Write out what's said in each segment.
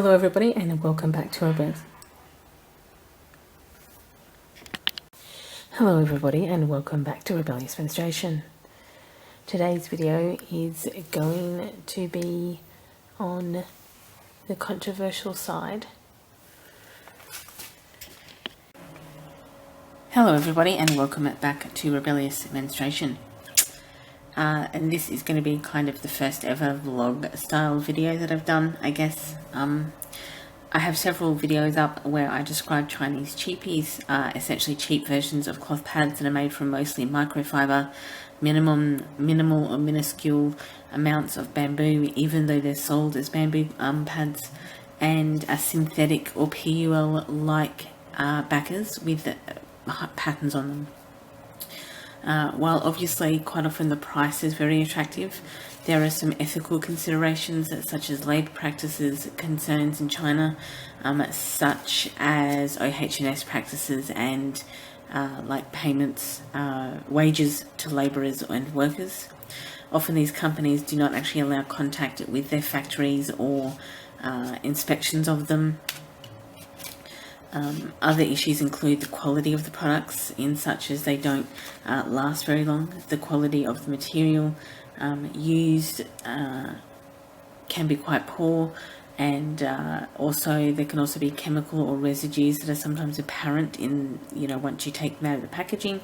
Hello everybody and welcome back to Rebellious. Hello everybody and welcome back to Rebellious Menstruation. Today's video is going to be on the controversial side. Hello everybody and welcome back to Rebellious Menstruation. And this is going to be kind of the first ever vlog style video that I've done, I guess. I have several videos up where I describe Chinese cheapies, essentially cheap versions of cloth pads that are made from mostly microfiber, minimal or minuscule amounts of bamboo, even though they're sold as bamboo pads, and a synthetic or PUL-like backers with patterns on them. While obviously quite often the price is very attractive, there are some ethical considerations such as labour practices concerns in China, such as OHS practices and like payments, wages to labourers and workers. Often these companies do not actually allow contact with their factories or inspections of them. Other issues include the quality of the products, in such as they don't last very long. The quality of the material used can be quite poor, and also there can also be chemical or residues that are sometimes apparent in, once you take them out of the packaging.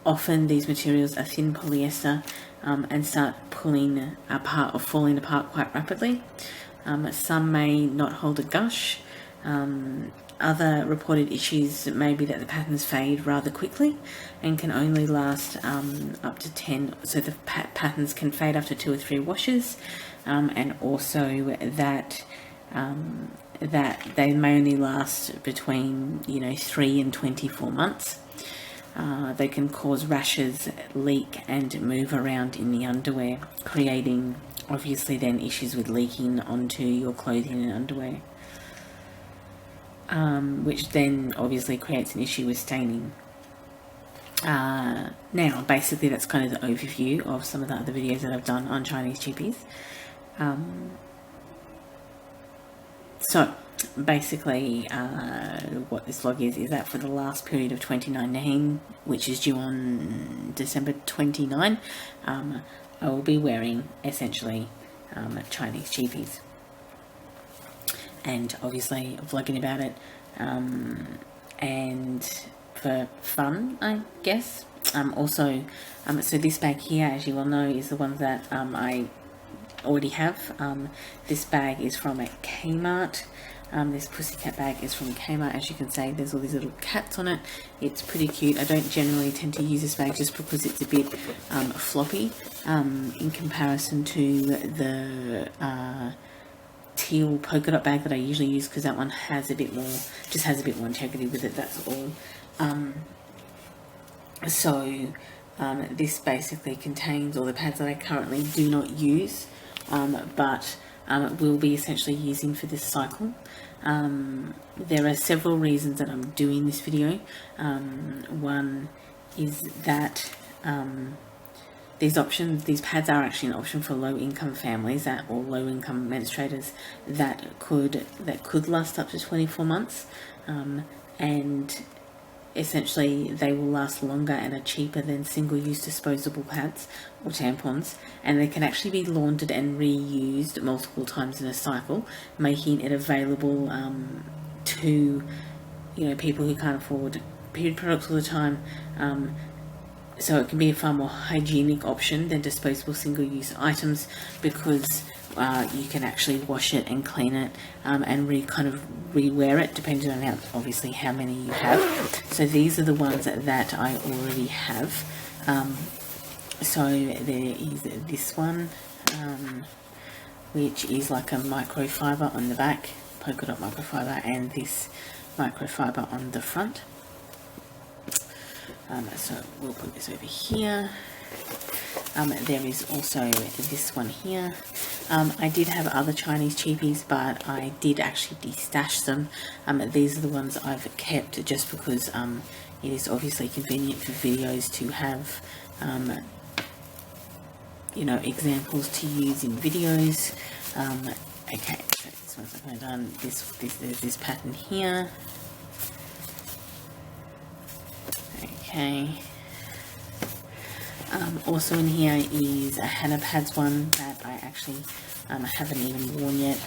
Often these materials are thin polyester and start pulling apart or falling apart quite rapidly. Some may not hold a gush. Other reported issues may be that the patterns fade rather quickly and can only last up to 10, so the patterns can fade after 2 or 3 washes, and also that they may only last between 3 and 24 months. They can cause rashes, leak and move around in the underwear, creating obviously then issues with leaking onto your clothing and underwear. Which then obviously creates an issue with staining. Now, basically that's kind of the overview of some of the other videos that I've done on Chinese cheapies. So, basically, what this vlog is that for the last period of 2019, which is due on December 29, I will be wearing, essentially, Chinese cheapies. And obviously vlogging about it, and for fun, I guess. Also, so this bag here, as you all know, is the one that I already have. This bag is from a Kmart. This pussycat bag is from Kmart. As you can see, there's all these little cats on it. It's pretty cute. I don't generally tend to use this bag just because it's a bit floppy in comparison to the teal polka dot bag that I usually use, because that one has a bit more, just has a bit more integrity with it, that's all. This basically contains all the pads that I currently do not use, but will be essentially using for this cycle. There are several reasons that I'm doing this video. One is that these pads are actually an option for low-income families or low-income menstruators that could last up to 24 months, and essentially they will last longer and are cheaper than single-use disposable pads or tampons, and they can actually be laundered and reused multiple times in a cycle, making it available to people who can't afford period products all the time. So it can be a far more hygienic option than disposable single-use items, because you can actually wash it and clean it and re-wear it, depending on obviously how many you have. So these are the ones that I already have. So there is this one, which is like a microfiber on the back, polka dot microfiber, and this microfiber on the front. So we'll put this over here. There is also this one here. I did have other Chinese cheapies, but I did actually de-stash them. These are the ones I've kept just because it is obviously convenient for videos to have examples to use in videos. Okay, so this else have I done? There's this pattern here. Okay. Also in here is a Hannah Pads one that I actually haven't even worn yet.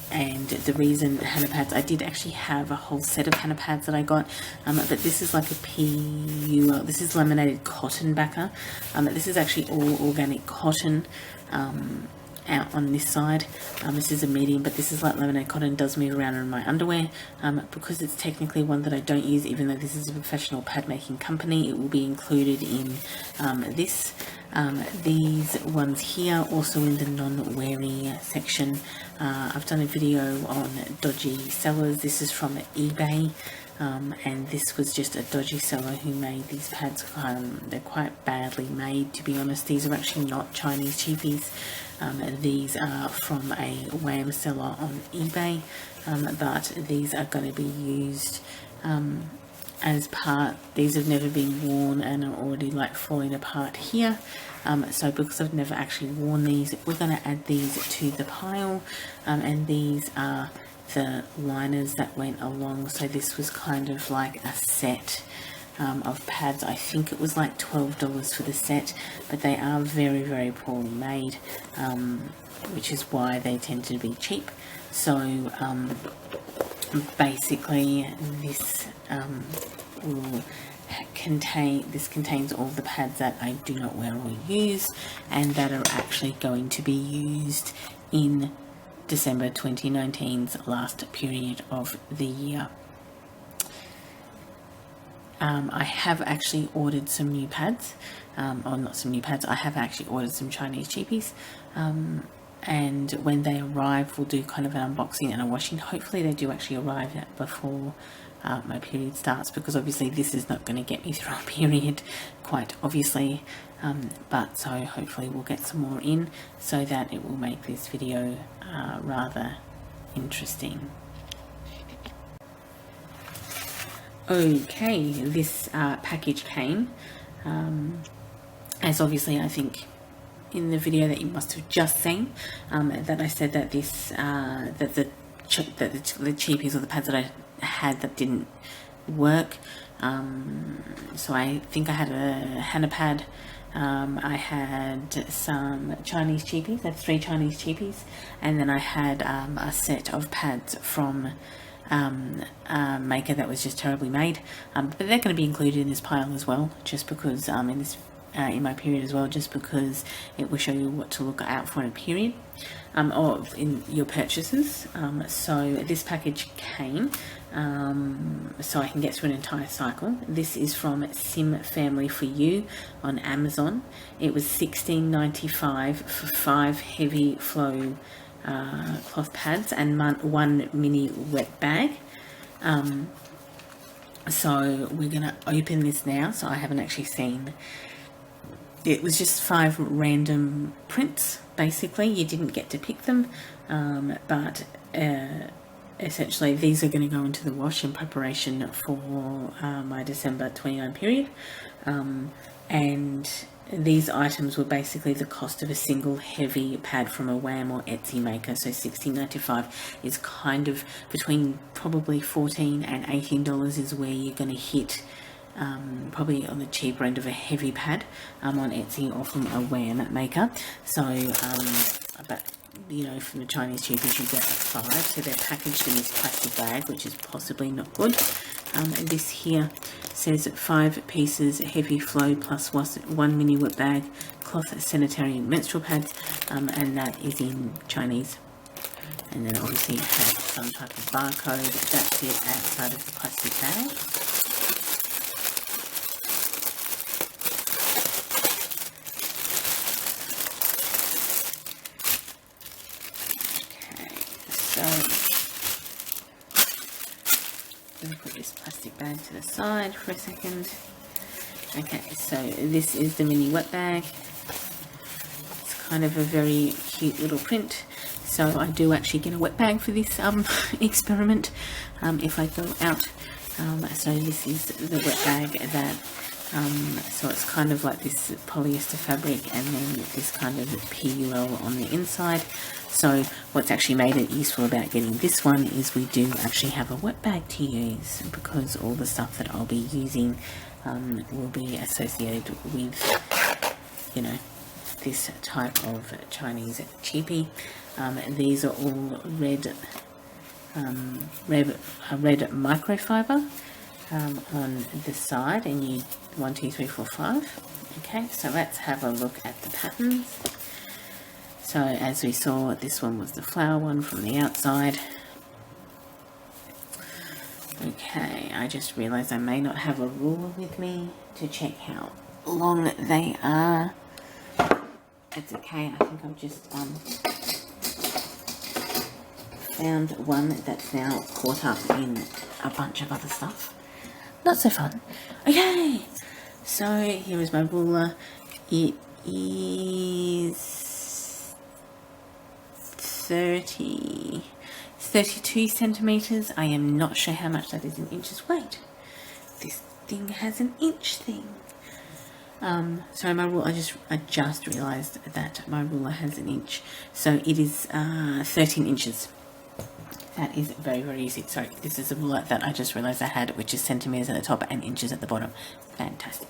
And the reason Hannah Pads, I did actually have a whole set of Hannah Pads that I got, but this is like a PU, this is laminated cotton backer. This is actually all organic cotton out on this side. This is a medium, but this is like laminated cotton, does move around in my underwear. Because it's technically one that I don't use, even though this is a professional pad making company, it will be included in this. These ones here also in the non-weary section. I've done a video on dodgy sellers. This is from eBay, and this was just a dodgy seller who made these pads. They're quite badly made, to be honest. These are actually not Chinese cheapies. These are from a Wham seller on eBay, but these are going to be used as part. These have never been worn and are already like falling apart here. So because I've never actually worn these, we're going to add these to the pile, and these are the liners that went along. So this was kind of like a set of pads. I think it was like $12 for the set, but they are very, very poorly made, which is why they tend to be cheap. So basically this will contains all the pads that I do not wear or use, and that are actually going to be used in December 2019's last period of the year. I have actually ordered some new pads, or not some new pads, I have actually ordered some Chinese cheapies, and when they arrive we'll do kind of an unboxing and a washing. Hopefully they do actually arrive before my period starts, because obviously this is not going to get me through a period, quite obviously, but so hopefully we'll get some more in so that it will make this video rather interesting. Okay, this package came, as obviously I think in the video that you must have just seen, that I said that this that the cheapies, or the pads that I had that didn't work. So I think I had a Hannah pad, I had some Chinese cheapies, I had 3 Chinese cheapies, and then I had a set of pads from maker that was just terribly made, but they're going to be included in this pile as well, just because in my period as well, just because it will show you what to look out for in a period, or in your purchases. So this package came, so I can get through an entire cycle. This is from Sim Family for You on Amazon. It was $16.95 for 5 heavy flow cloth pads and 1 mini wet bag. So we're going to open this now. So I haven't actually seen. It was just 5 random prints, basically. You didn't get to pick them, but essentially these are going to go into the wash in preparation for my December 29 period, and these items were basically the cost of a single heavy pad from a Wham or Etsy maker. So $16.95 is kind of between probably $14 and $18 is where you're going to hit, probably on the cheaper end of a heavy pad on Etsy or from a Wham maker. So but you know, from the Chinese cheapies you get 5, so they're packaged in this plastic bag, which is possibly not good. And this here says 5 pieces heavy flow plus 1 mini wet bag, cloth sanitary and menstrual pads, and that is in Chinese. And then obviously it has some type of barcode. That's it outside of the plastic bag. So let me put this plastic bag to the side for a second. Okay, so this is the mini wet bag. It's kind of a very cute little print. So I do actually get a wet bag for this experiment if I go out. So this is the wet bag that So it's kind of like this polyester fabric and then this kind of PUL on the inside. So what's actually made it useful about getting this one is we do actually have a wet bag to use, because all the stuff that I'll be using will be associated with, you know, this type of Chinese cheapie. These are all red microfiber on the side, and you 1, 2, 3, 4, 5. Okay, so let's have a look at the patterns. So as we saw, this one was the flower one from the outside. Okay, I just realized I may not have a ruler with me to check how long they are. It's okay, I think I've just found one that's now caught up in a bunch of other stuff. Not so fun. Okay, so here is my ruler. It is 32 centimeters. I am not sure how much that is in inches. Wait, this thing has an inch thing. Sorry, my ruler, I just realized that my ruler has an inch. So it is 13 inches. That is very, very easy. Sorry, this is a ruler that I just realized I had, which is centimeters at the top and inches at the bottom. Fantastic.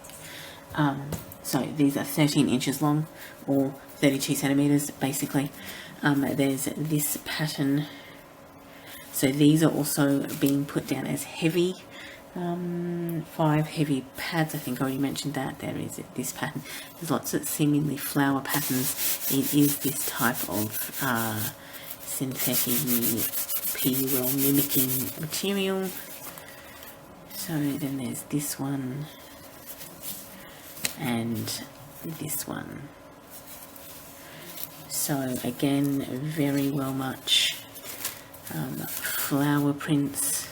So these are 13 inches long, or 32 centimeters, basically. There's this pattern. So these are also being put down as heavy. 5 heavy pads. I think I already mentioned that. There is this pattern. There's lots of seemingly flower patterns. It is this type of synthetic PUL mimicking material. So then there's this one and this one. So again, very well much flower prints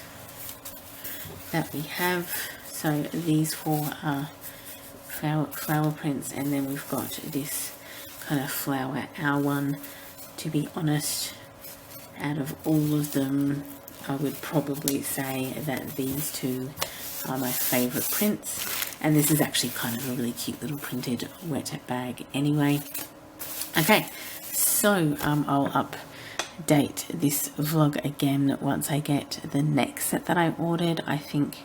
that we have. So these 4 are flower prints, and then we've got this kind of flower owl one. To be honest, out of all of them, I would probably say that these 2 are my favourite prints, and this is actually kind of a really cute little printed wet bag anyway. Okay, so I'll update this vlog again once I get the next set that I ordered, I think,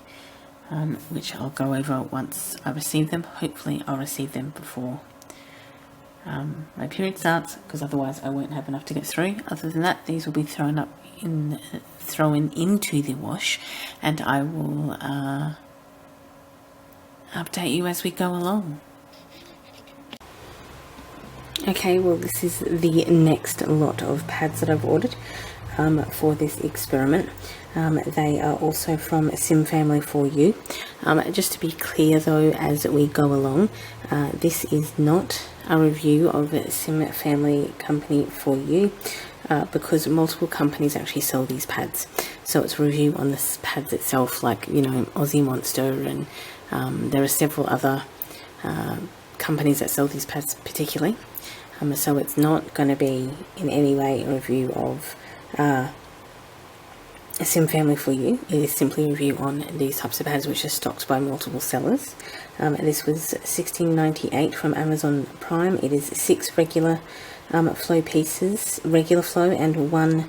which I'll go over once I receive them. Hopefully I'll receive them before my period starts, because otherwise I won't have enough to get through. Other than that, these will be thrown into the wash, and I will update you as we go along. Okay, well, this is the next lot of pads that I've ordered for this experiment. They are also from Sim Family for You. Just to be clear though, as we go along, this is not a review of Sim Family Company for You, because multiple companies actually sell these pads. So it's a review on the pads itself, like, you know, Aussie Monster, and there are several other companies that sell these pads particularly. So it's not going to be in any way a review of Sim Family for You. It is simply a review on these types of pads, which are stocked by multiple sellers. This was $16.98 from Amazon Prime. It is 6 regular flow pieces, regular flow, and 1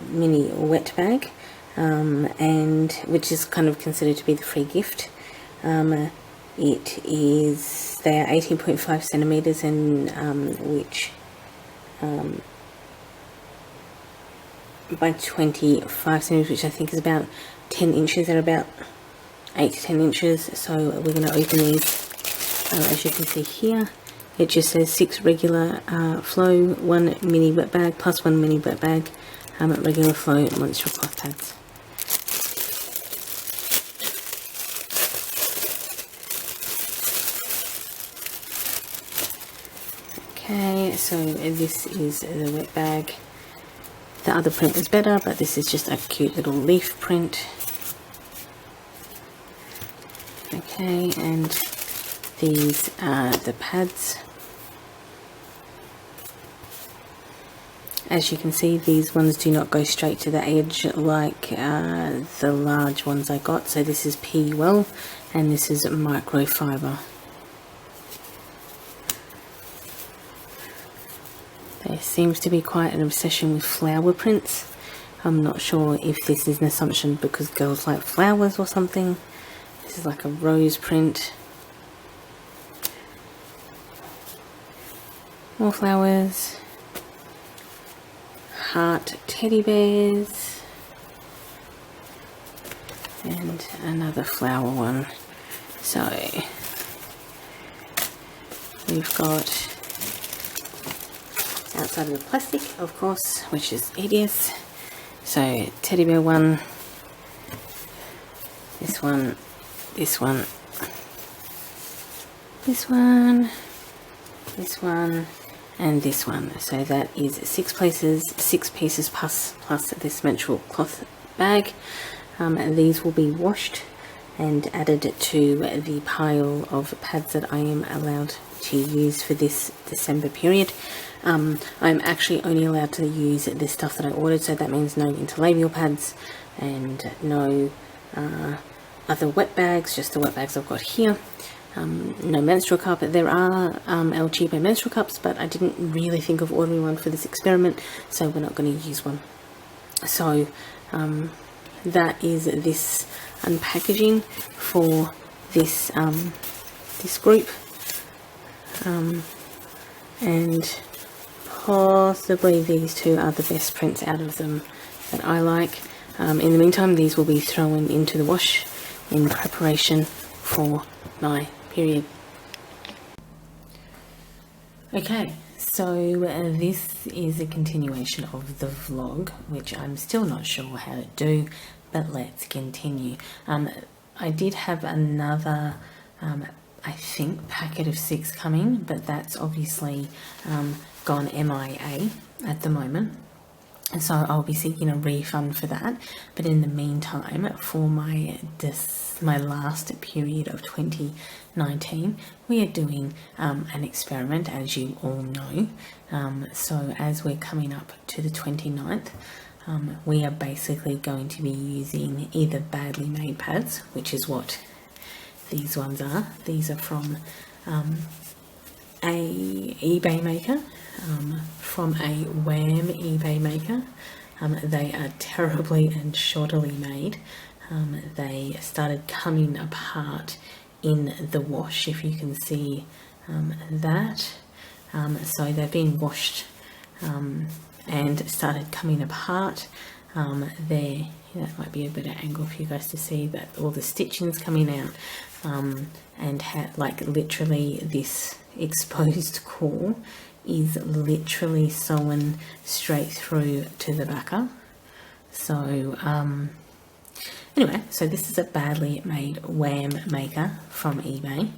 mini wet bag, and which is kind of considered to be the free gift. It is, they are 18.5 centimeters, and which by 25 centimeters, which I think is about 10 inches. They're about 8 to 10 inches. So we're going to open these. As you can see here, it just says 6 regular flow, 1 mini wet bag, plus 1 mini wet bag, regular flow moisture cloth pads. Okay, so this is the wet bag. The other print is better, but this is just a cute little leaf print. Okay, and these are the pads. As you can see, these ones do not go straight to the edge like the large ones I got. So this is PUL, and this is microfiber. There seems to be quite an obsession with flower prints. I'm not sure if this is an assumption because girls like flowers or something. This is like a rose print. More flowers. Heart teddy bears. And another flower one. So we've got outside of the plastic, of course, which is hideous. So teddy bear one, this one, this one, this one, this one, and this one. So that is 6 places, 6 pieces plus this menstrual cloth bag. And these will be washed and added to the pile of pads that I am allowed to use for this December period. I'm actually only allowed to use the stuff that I ordered, so that means no interlabial pads and no other wet bags, just the wet bags I've got here. No menstrual cup. There are El Cheapo menstrual cups, but I didn't really think of ordering one for this experiment, so we're not going to use one. So that is this unpackaging for this this group, and possibly these two are the best prints out of them that I like. In the meantime, these will be thrown into the wash in preparation for my period. Okay, so this is a continuation of the vlog, which I'm still not sure how to do, but let's continue. I did have another I think packet of 6 coming, but that's obviously gone MIA at the moment, and so I'll be seeking a refund for that. But in the meantime, for my last period of 2019, we are doing an experiment, as you all know. So as we're coming up to the 29th, we are basically going to be using either badly made pads, which is what these ones are. These are from a eBay maker, from a Wham eBay maker. They are terribly and shoddily made. They started coming apart in the wash, if you can see that. So they've been washed and started coming apart. There, that might be a better angle for you guys to see that all the stitching's coming out, and like literally this exposed core is literally sewn straight through to the backer. So anyway, so this is a badly made Wham maker from eBay.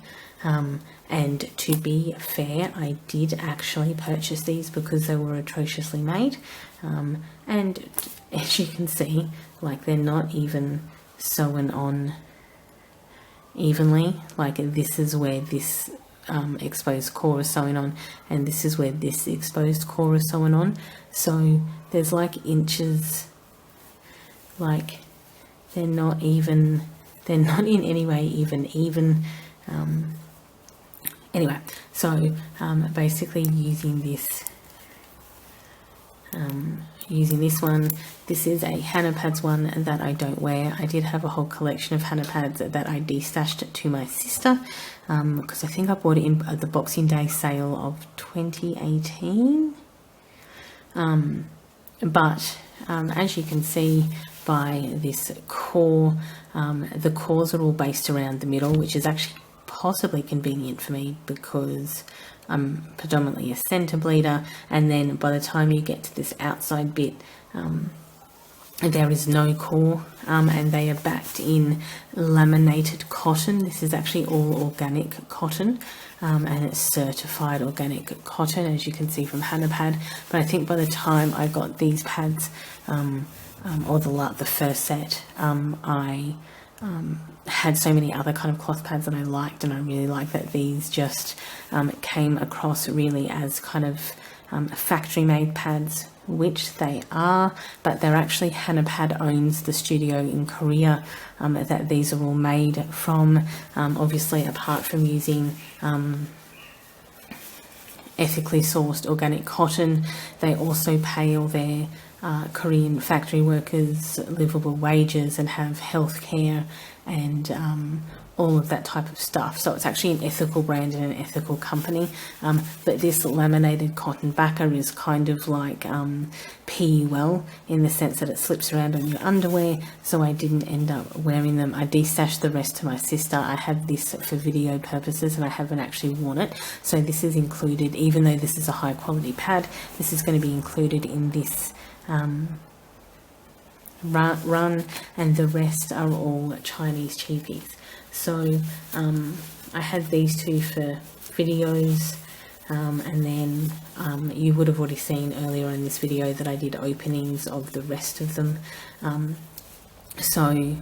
And to be fair, I did actually purchase these because they were atrociously made. And as you can see, like they're not even sewn on evenly. Like this is where this exposed core is sewn on, and this is where this exposed core is sewn on. So there's like inches, like they're not even, they're not in any way even. Anyway, so basically using this one. This is a Hannah Pads one that I don't wear. I did have a whole collection of Hannah Pads that I destashed to my sister because I think I bought it in the Boxing Day sale of 2018. But as you can see by this core, the cores are all based around the middle, which is actually possibly convenient for me because I'm predominantly a centre bleeder, and then by the time you get to this outside bit, there is no core, and they are backed in laminated cotton. This is actually all organic cotton, and it's certified organic cotton, as you can see from Hannah Pad. But I think by the time I got these pads, or the first set, I had so many other kind of cloth pads that I liked, and I really liked that these just came across really as kind of factory-made pads, which they are, but they're actually Hanapad owns the studio in Korea that these are all made from. Obviously, apart from using ethically sourced organic cotton, they also pay all their Korean factory workers livable wages and have healthcare and all of that type of stuff. So it's actually an ethical brand and an ethical company. But this laminated cotton backer is kind of like PE well, in the sense that it slips around on your underwear, so I didn't end up wearing them. I destashed the rest to my sister. I have this for video purposes and I haven't actually worn it, so this is included. Even though this is a high quality pad, this is going to be included in this run, and the rest are all Chinese cheapies. So I had these two for videos, and then you would have already seen earlier in this video that I did openings of the rest of them. So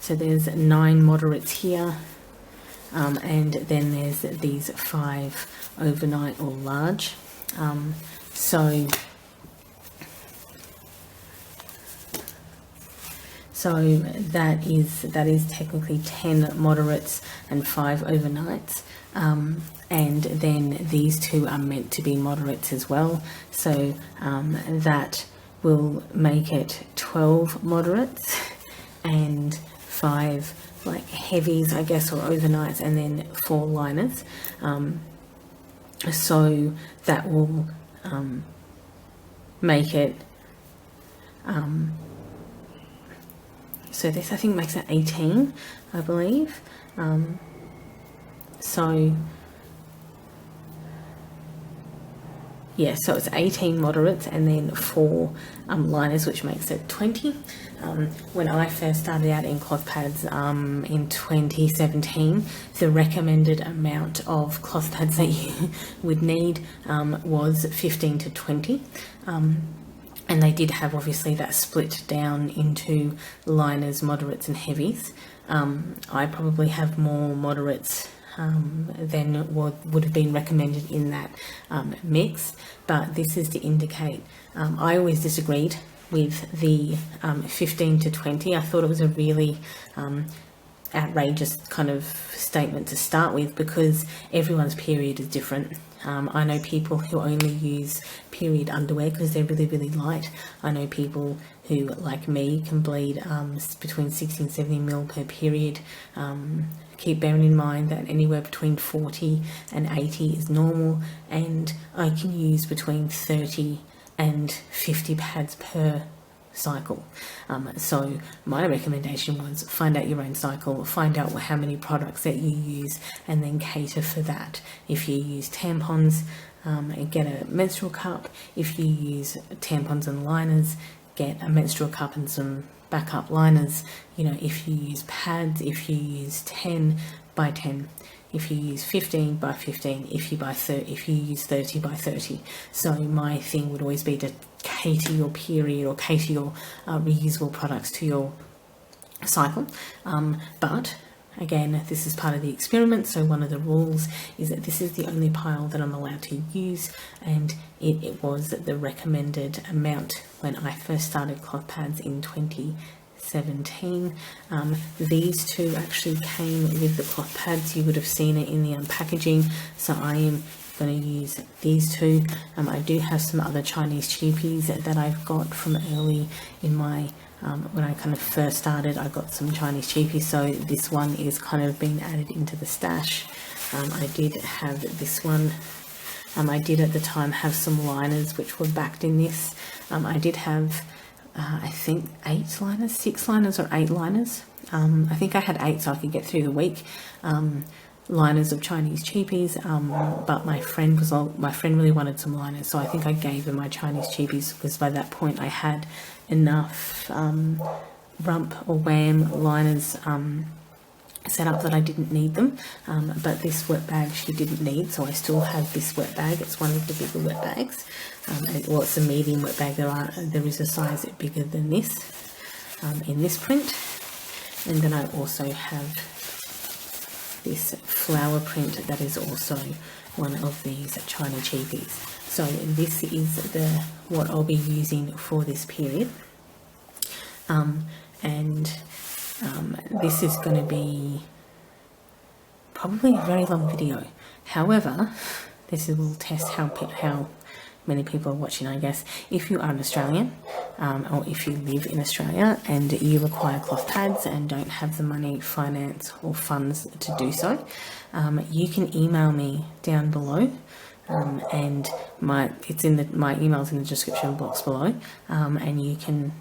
there's 9 moderates here, and then there's these 5 overnight or large. So that is technically 10 moderates and 5 overnights, and then these 2 are meant to be moderates as well, so that will make it 12 moderates and 5 like heavies, I guess, or overnights, and then 4 liners. So that will make it so this I think makes it 18, I believe. So yeah, so it's 18 moderates and then 4 liners, which makes it 20. When I first started out in cloth pads in 2017, the recommended amount of cloth pads that you would need was 15 to 20. And they did have obviously that split down into liners, moderates and heavies. I probably have more moderates than what would have been recommended in that mix, but this is to indicate, I always disagreed with the 15 to 20. I thought it was a really outrageous kind of statement to start with, because everyone's period is different. I know people who only use period underwear because they're really, really light. I know people who, like me, can bleed between 60 and 70 mil per period. Keep bearing in mind that anywhere between 40 and 80 is normal, and I can use between 30 and 50 pads per cycle. So my recommendation was find out your own cycle, find out how many products that you use, and then cater for that. If you use tampons, get a menstrual cup. If you use tampons and liners, get a menstrual cup and some backup liners. You know, if you use pads, if you use 10 by 10, if you use 15 by 15, if you use 30 by 30. So my thing would always be to cater your period or cater your reusable products to your cycle. But again, this is part of the experiment, so one of the rules is that this is the only pile that I'm allowed to use, and it was the recommended amount when I first started cloth pads in 2017. These 2 actually came with the cloth pads. You would have seen it in the unpackaging, so I am going to use these 2. I do have some other Chinese cheapies that I've got from early in my when I kind of first started. I got some Chinese cheapies, so this one is kind of being added into the stash. I did have this one. I did at the time have some liners which were backed in this. I did have I think 6 liners or 8 liners. I think I had 8 so I could get through the week. Liners of Chinese cheapies, but my friend really wanted some liners, so I think I gave her my Chinese cheapies, because by that point I had enough rump or wham liners set up that I didn't need them. But this wet bag she didn't need, so I still have this wet bag. It's one of the bigger wet bags. Well, it's a medium wet bag. There is a size bigger than this in this print, and then I also have this flower print that is also one of these China cheapies. So this is what I'll be using for this period, this is going to be probably a very long video. However, this will test how many people are watching, I guess. If you are an Australian, or if you live in Australia and you require cloth pads and don't have the money, finance or funds to do so, you can email me down below, and my email's in the description box below, and you can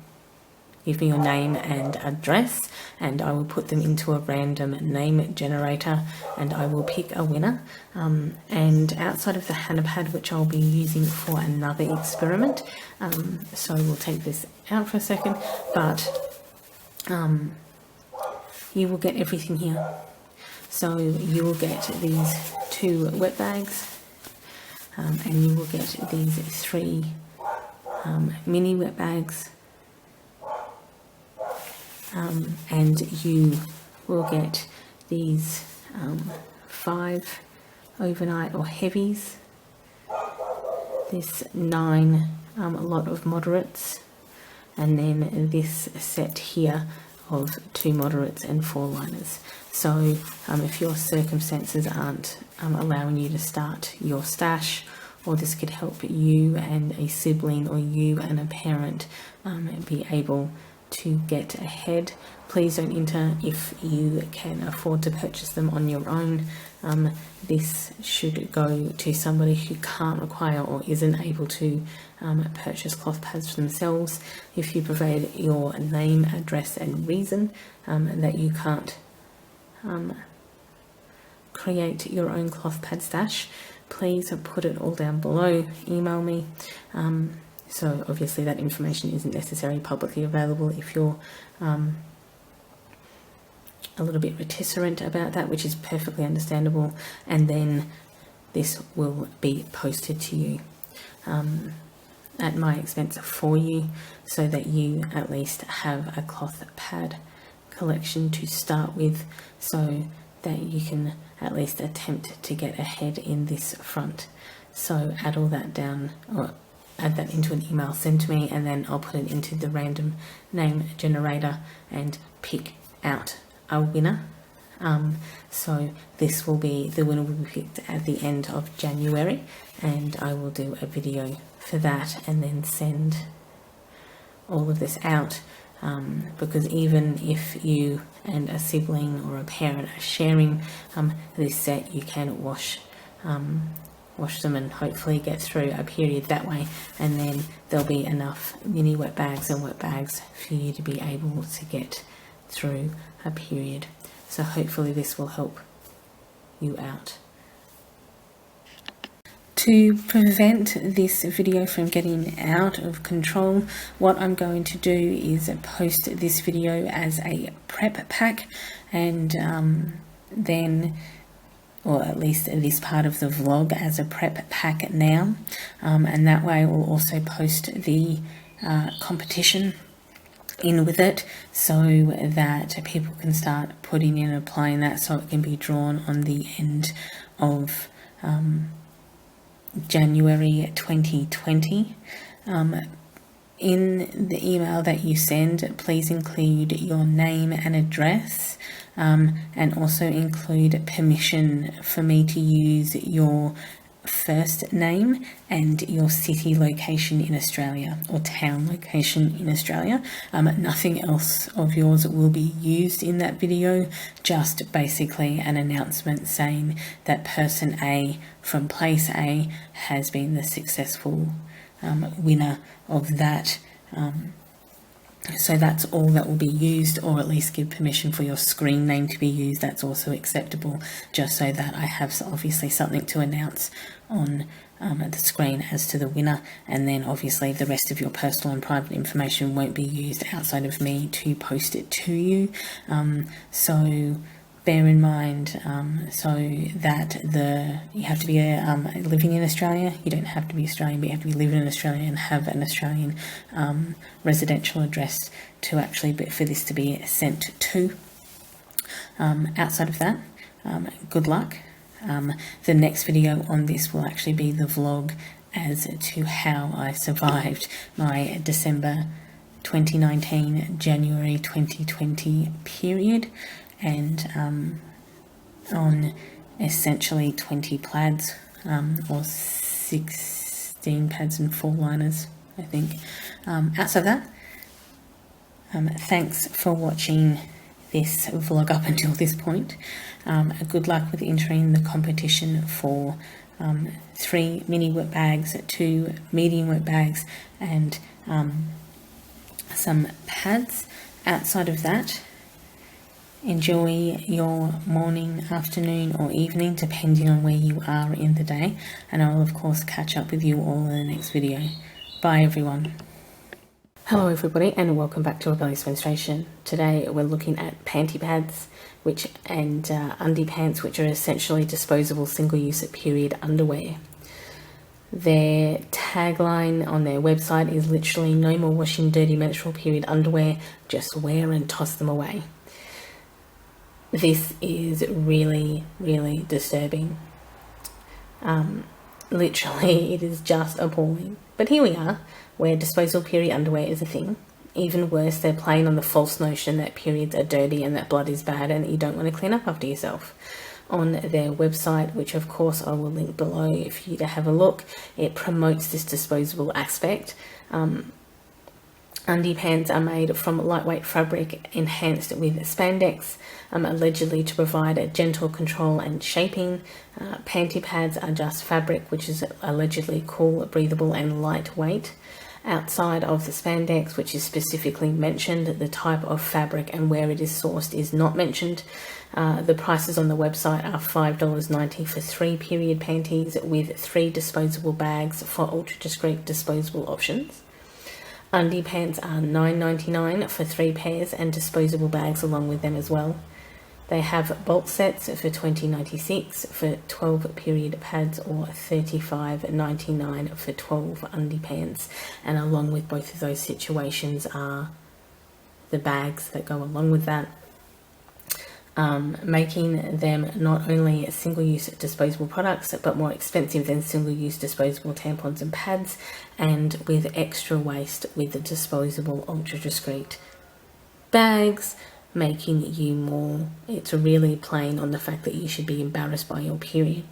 give me your name and address, and I will put them into a random name generator, and I will pick a winner. And outside of the Hannah pad, which I'll be using for another experiment, so we'll take this out for a second, but you will get everything here. So you will get these 2 wet bags, and you will get these 3 mini wet bags, and you will get these 5 overnight or heavies, this 9 a lot of moderates, and then this set here of 2 moderates and 4 liners. So if your circumstances aren't allowing you to start your stash, or this could help you and a sibling or you and a parent be able to get ahead, please don't enter if you can afford to purchase them on your own. This should go to somebody who can't require or isn't able to purchase cloth pads for themselves. If you provide your name, address and reason that you can't create your own cloth pad stash, please put it all down below, email me. So obviously that information isn't necessarily publicly available if you're a little bit reticent about that, which is perfectly understandable, and then this will be posted to you at my expense for you, so that you at least have a cloth pad collection to start with, so that you can at least attempt to get ahead in this front. So add all that down, or add that into an email, send to me, and then I'll put it into the random name generator and pick out a winner. So this will be, the winner will be picked at the end of January, and I will do a video for that and then send all of this out, because even if you and a sibling or a parent are sharing this set, you can wash them and hopefully get through a period that way, and then there'll be enough mini wet bags and wet bags for you to be able to get through a period. So hopefully this will help you out. To prevent this video from getting out of control, what I'm going to do is post this video as a prep pack, and then, or at least this part of the vlog as a prep pack now, and that way we'll also post the competition in with it, so that people can start putting in and applying that, so it can be drawn on the end of January 2020. In the email that you send, please include your name and address, and also include permission for me to use your first name and your city location in Australia, or town location in Australia. Nothing else of yours will be used in that video, just basically an announcement saying that person A from place A has been the successful winner of that. So that's all that will be used, or at least give permission for your screen name to be used. That's also acceptable, just so that I have obviously something to announce on the screen as to the winner, and then obviously the rest of your personal and private information won't be used outside of me to post it to you. So bear in mind, so that you have to be living in Australia. You don't have to be Australian, but you have to be living in Australia and have an Australian residential address to actually, for this to be sent to. Outside of that, good luck. The next video on this will actually be the vlog as to how I survived my December 2019, January 2020 period, and on essentially 20 plaids, or 16 pads and 4 liners, I think. Outside that, thanks for watching this vlog up until this point. Good luck with entering the competition for 3 mini work bags, 2 medium work bags, and some pads. Outside of that, enjoy your morning, afternoon or evening, depending on where you are in the day, and I will of course catch up with you all in the next video. Bye everyone. Hello everybody and welcome back to Rebellious Menstruation. Today we're looking at panty pads and undie pants, which are essentially disposable single-use period underwear. Their tagline on their website is literally "No more washing dirty menstrual period underwear, just wear and toss them away." This is really, really disturbing. Literally, it is just appalling. But here we are, where disposable period underwear is a thing. Even worse, they're playing on the false notion that periods are dirty and that blood is bad and that you don't want to clean up after yourself. On their website, which of course I will link below for you to have a look, it promotes this disposable aspect. Undie pants are made from lightweight fabric enhanced with spandex, allegedly to provide a gentle control and shaping. Panty pads are just fabric, which is allegedly cool, breathable and lightweight. Outside of the spandex, which is specifically mentioned, the type of fabric and where it is sourced is not mentioned. The prices on the website are $5.90 for 3 period panties with 3 disposable bags for ultra discreet disposable options. Undie pants are $9.99 for 3 pairs and disposable bags along with them as well. They have bulk sets for $20.96 for 12 period pads or $35.99 for 12 undie pants, and along with both of those situations are the bags that go along with that, making them not only single-use disposable products but more expensive than single-use disposable tampons and pads, and with extra waste with the disposable ultra discreet bags, making you more, it's really playing on the fact that you should be embarrassed by your period.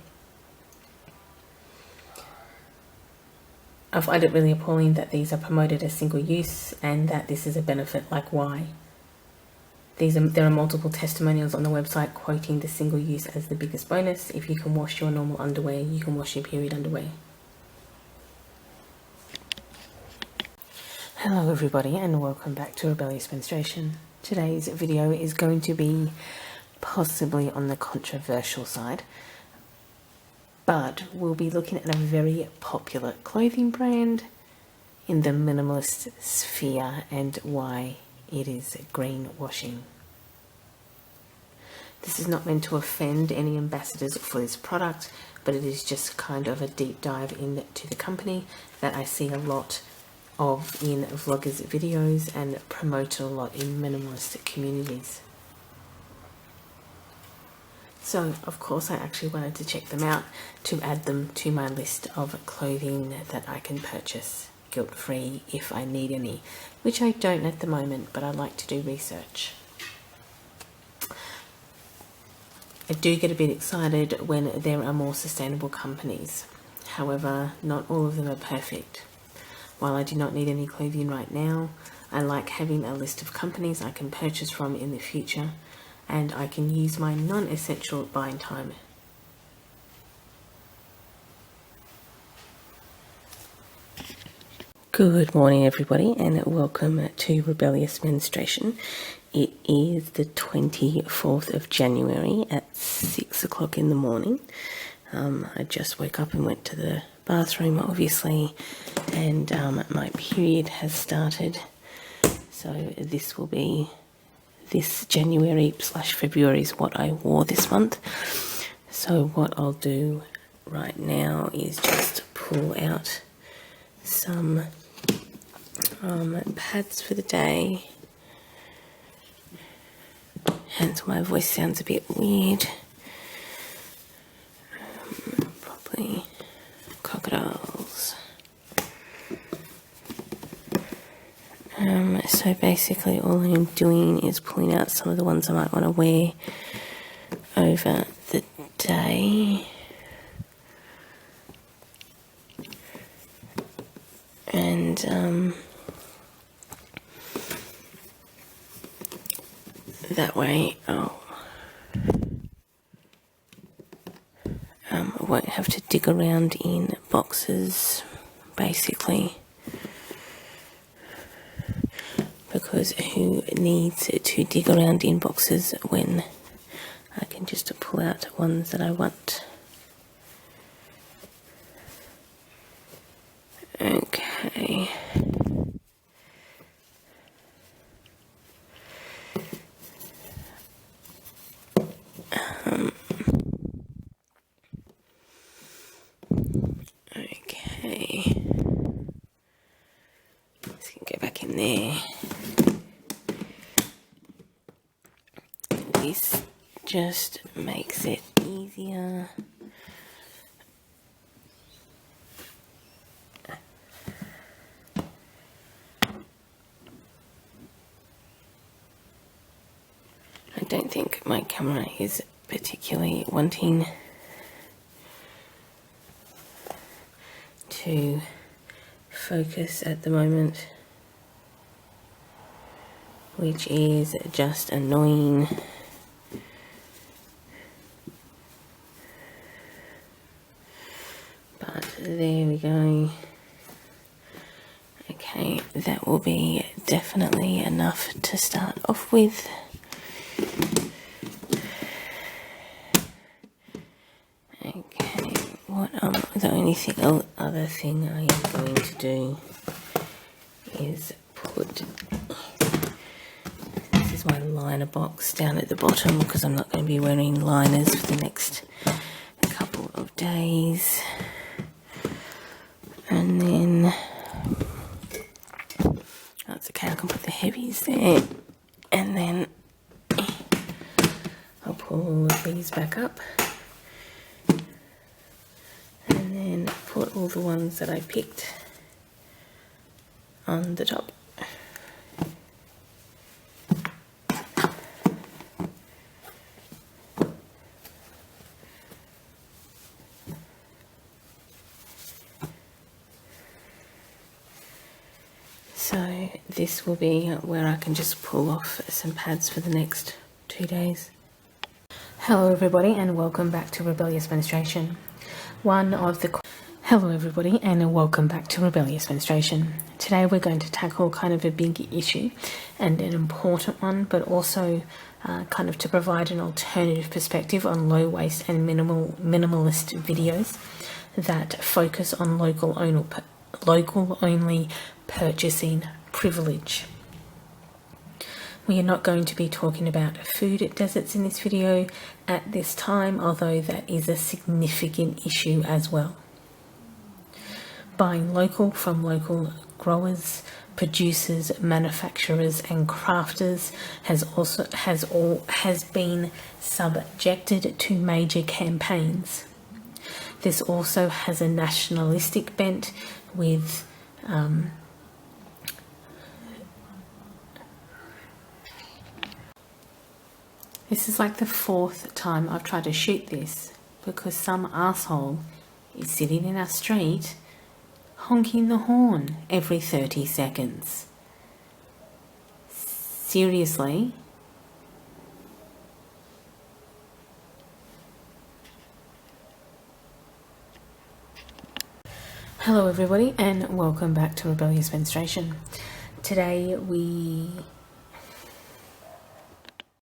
I find it really appalling that these are promoted as single use and that this is a benefit. Like, why? There are multiple testimonials on the website quoting the single use as the biggest bonus. If you can wash your normal underwear, you can wash your period underwear. Hello everybody and welcome back to Rebellious Menstruation. Today's video is going to be possibly on the controversial side, but we'll be looking at a very popular clothing brand in the minimalist sphere and why it is greenwashing. This is not meant to offend any ambassadors for this product, but it is just kind of a deep dive into the company that I see a lot of in vloggers' videos and promoted a lot in minimalist communities. So of course I actually wanted to check them out to add them to my list of clothing that I can purchase guilt-free if I need any, which I don't at the moment, but I like to do research. I do get a bit excited when there are more sustainable companies. However, not all of them are perfect. While I do not need any clothing right now, I like having a list of companies I can purchase from in the future, and I can use my non-essential buying time. Good morning everybody and welcome to Rebellious Menstruation. It is the 24th of January at 6 o'clock in the morning. I just woke up and went to the bathroom obviously, and my period has started, so this will be, this January/February is what I wore this month. So what I'll do right now is just pull out some pads for the day, hence my voice sounds a bit weird. basically crocodiles. So basically all I'm doing is pulling out some of the ones I might want to wear over the day. And that way I won't have to dig around in boxes, basically, because who needs to dig around in boxes when I can just pull out ones that I want. Okay. Okay. Let's go back in there. This just makes it easier. I don't think my camera is particularly wanting to focus at the moment, which is just annoying. But there we go. Okay, that will be definitely enough to start off with. Okay, the only other thing I am going to do is put, this is my liner box down at the bottom, because I'm not going to be wearing liners for the next couple of days. And then, that's okay, I can put the heavies there, and then I'll pull these back up, and then put all the ones that I picked on the top. So this will be where I can just pull off some pads for the next 2 days. Hello everybody and welcome back to Rebellious Menstruation. Hello everybody and welcome back to Rebellious Menstruation. Today we're going to tackle kind of a big issue and an important one, but also kind of to provide an alternative perspective on low waste and minimalist videos that focus on local only purchasing privilege. We are not going to be talking about food deserts in this video at this time, although that is a significant issue as well. Buying local from local growers, producers, manufacturers and crafters has been subjected to major campaigns. This also has a nationalistic bent with this is like the 4th time I've tried to shoot this because some asshole is sitting in our street honking the horn every 30 seconds. Seriously? Hello everybody and welcome back to Rebellious Menstruation. Today we